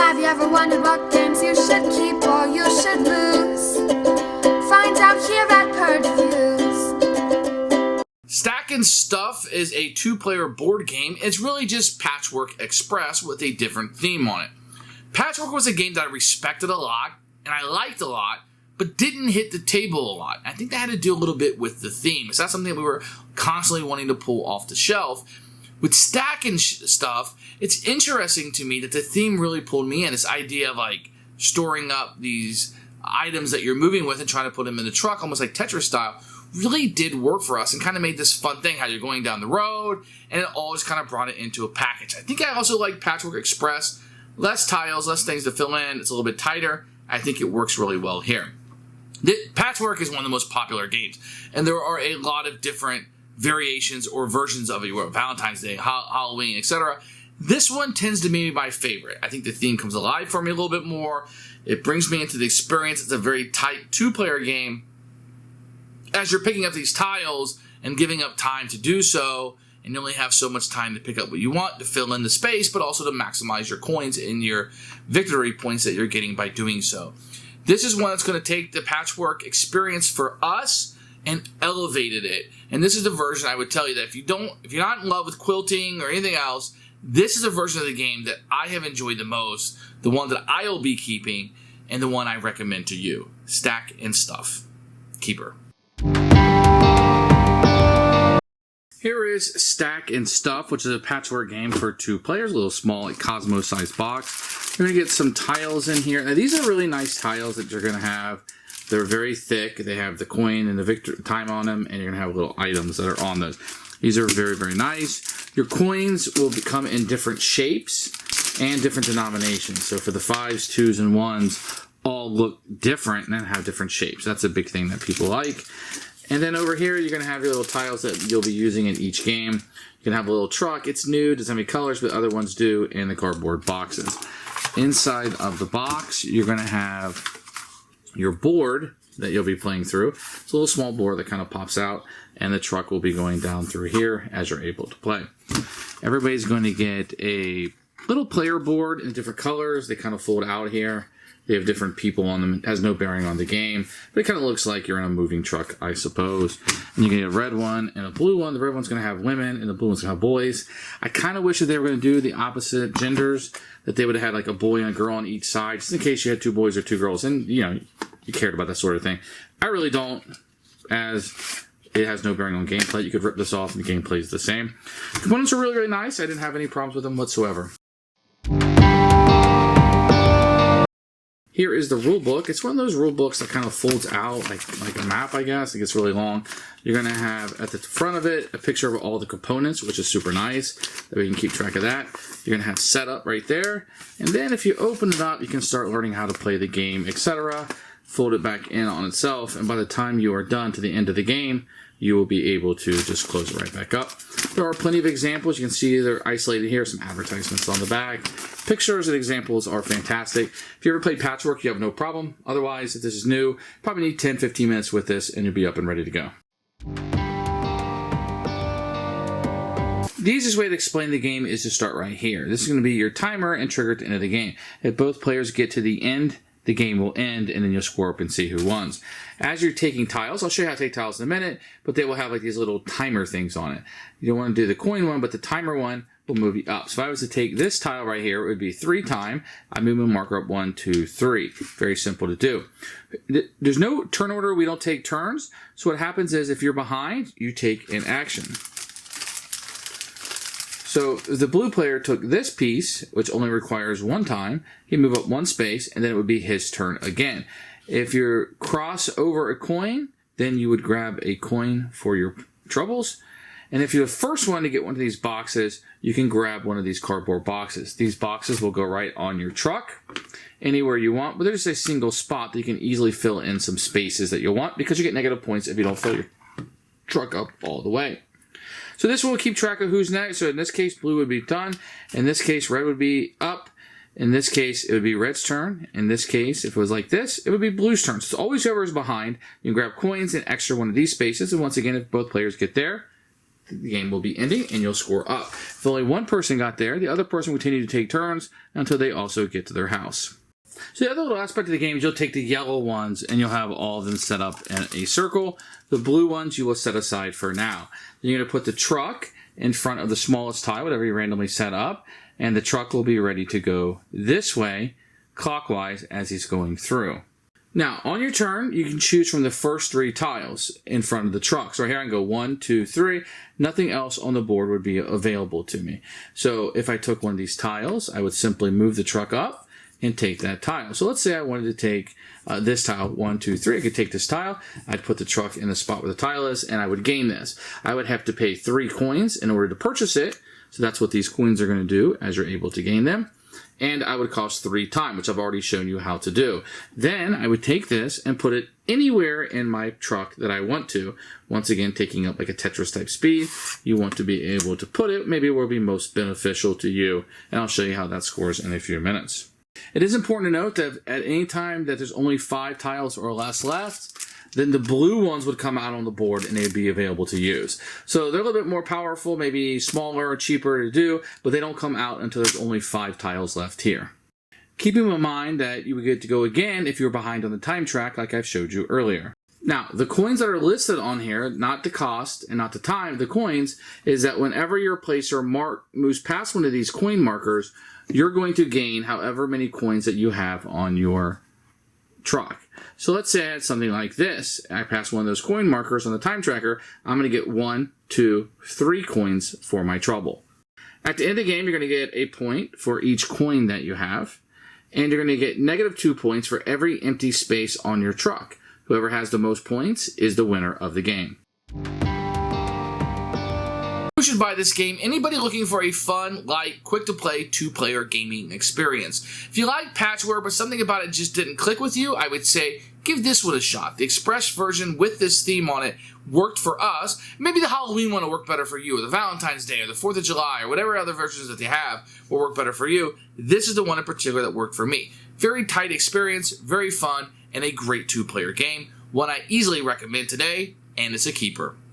Have you ever wondered what games you should keep or you should lose? Find out here at Purge Reviews. Stack and Stuff is a two-player board game. It's really just Patchwork Express with a different theme on it. Patchwork was a game that I respected a lot and I liked a lot, but didn't hit the table a lot. I think that had to do a little bit with the theme. It's not something that we were constantly wanting to pull off the shelf. With Stack and Stuff, it's interesting to me that the theme really pulled me in. This idea of like storing up these items that you're moving with and trying to put them in the truck, almost like Tetris style, really did work for us and kind of made this fun thing how you're going down the road, and it always kind of brought it into a package. I think I also like Patchwork Express. Less tiles, less things to fill in. It's a little bit tighter. I think it works really well here. Patchwork is one of the most popular games, and there are a lot of different variations or versions of it. Valentine's Day, Halloween, etc. This one tends to be my favorite. I think the theme comes alive for me a little bit more. It brings me into the experience. It's a very tight two-player game. As you're picking up these tiles and giving up time to do so, and you only have so much time to pick up what you want to fill in the space, but also to maximize your coins and your victory points that you're getting by doing so. This is one that's going to take the Patchwork experience for us and elevated it. And this is the version I would tell you that if you're not in love with quilting or anything else, this is a version of the game that I have enjoyed the most, the one that I will be keeping, and the one I recommend to you. Stack and Stuff. Keeper. Here is Stack and Stuff, which is a patchwork game for two players, a little small, like Cosmo-sized box. You're going to get some tiles in here. Now, these are really nice tiles that you're going to have. They're very thick. They have the coin and the victory time on them, and you're going to have little items that are on those. These are very, very nice. Your coins will come in different shapes and different denominations. So for the 5s, 2s, and 1s, all look different and have different shapes. That's a big thing that people like. And then over here, you're going to have your little tiles that you'll be using in each game. You can have a little truck. It's new. It doesn't have any colors, but other ones do in the cardboard boxes. Inside of the box, you're going to have your board that you'll be playing through. It's a little small board that kind of pops out, and the truck will be going down through here as you're able to play. Everybody's going to get a little player board in different colors. They kind of fold out here. They have different people on them. It has no bearing on the game, but it kind of looks like you're in a moving truck, I suppose. And you get a red one and a blue one. The red one's going to have women, and the blue one's going to have boys. I kind of wish that they were going to do the opposite genders, that they would have had like a boy and a girl on each side, just in case you had two boys or two girls, and you know, you cared about that sort of thing. I really don't, as it has no bearing on gameplay. You could rip this off and the gameplay is the same. The components are really, really nice. I didn't have any problems with them whatsoever. Here is the rule book. It's one of those rule books that kind of folds out like a map, I guess. It gets really long. You're going to have at the front of it a picture of all the components, which is super nice. That we can keep track of that. You're going to have setup right there. And then if you open it up, you can start learning how to play the game, etc. Fold it back in on itself. And by the time you are done to the end of the game, you will be able to just close it right back up. There are plenty of examples. You can see they're isolated here, some advertisements on the back. Pictures and examples are fantastic. If you ever played Patchwork, you have no problem. Otherwise, if this is new, probably need 10-15 minutes with this and you'll be up and ready to go. The easiest way to explain the game is to start right here. This is going to be your timer and trigger at the end of the game. If both players get to the end, the game will end, and then you'll score up and see who wins. As you're taking tiles, I'll show you how to take tiles in a minute, but they will have like these little timer things on it. You don't want to do the coin one, but the timer one will move you up. So if I was to take this tile right here, it would be 3 time. I move my marker up 1, 2, 3. Very simple to do. There's no turn order. We don't take turns. So what happens is if you're behind, you take an action. So the blue player took this piece, which only requires 1 time. He'd move up 1 space, and then it would be his turn again. If you cross over a coin, then you would grab a coin for your troubles. And if you're the first one to get one of these boxes, you can grab one of these cardboard boxes. These boxes will go right on your truck, anywhere you want, but there's a single spot that you can easily fill in some spaces that you'll want, because you get negative points if you don't fill your truck up all the way. So this will keep track of who's next. So in this case, blue would be done. In this case, red would be up. In this case, it would be red's turn. In this case, if it was like this, it would be blue's turn. So it's always whoever is behind. You can grab coins and extra one of these spaces. And once again, if both players get there, the game will be ending and you'll score up. If only one person got there, the other person will continue to take turns until they also get to their house. So the other little aspect of the game is you'll take the yellow ones and you'll have all of them set up in a circle. The blue ones you will set aside for now. Then you're going to put the truck in front of the smallest tile, whatever you randomly set up, and the truck will be ready to go this way, clockwise, as he's going through. Now, on your turn, you can choose from the first 3 tiles in front of the truck. So right here I can go 1, 2, 3. Nothing else on the board would be available to me. So if I took one of these tiles, I would simply move the truck up and take that tile. So let's say I wanted to take this tile, 1, 2, 3. I could take this tile, I'd put the truck in the spot where the tile is, and I would gain this. I would have to pay 3 coins in order to purchase it. So that's what these coins are going to do as you're able to gain them. And I would cost 3 time, which I've already shown you how to do. Then I would take this and put it anywhere in my truck that I want to. Once again, taking up like a Tetris type speed, you want to be able to put it maybe where it will be most beneficial to you. And I'll show you how that scores in a few minutes. It is important to note that at any time that there's only 5 tiles or less left, then the blue ones would come out on the board and they'd be available to use. So they're a little bit more powerful, maybe smaller, cheaper to do, but they don't come out until there's only 5 tiles left here. Keeping in mind that you would get to go again if you're behind on the time track like I've showed you earlier. Now, the coins that are listed on here, not the cost and not the time, the coins, is that whenever your placer moves past one of these coin markers, you're going to gain however many coins that you have on your truck. So let's say I had something like this. I pass one of those coin markers on the time tracker. I'm going to get 1, 2, 3 coins for my trouble. At the end of the game, you're going to get a point for each coin that you have. And you're going to get -2 points for every empty space on your truck. Whoever has the most points is the winner of the game. Who should buy this game? Anybody looking for a fun, light, quick-to-play, 2-player gaming experience. If you like Patchwork, but something about it just didn't click with you, I would say give this one a shot. The Express version with this theme on it worked for us. Maybe the Halloween one will work better for you, or the Valentine's Day, or the 4th of July, or whatever other versions that they have will work better for you. This is the one in particular that worked for me. Very tight experience, very fun, and a great 2-player game. One I easily recommend today, and it's a keeper.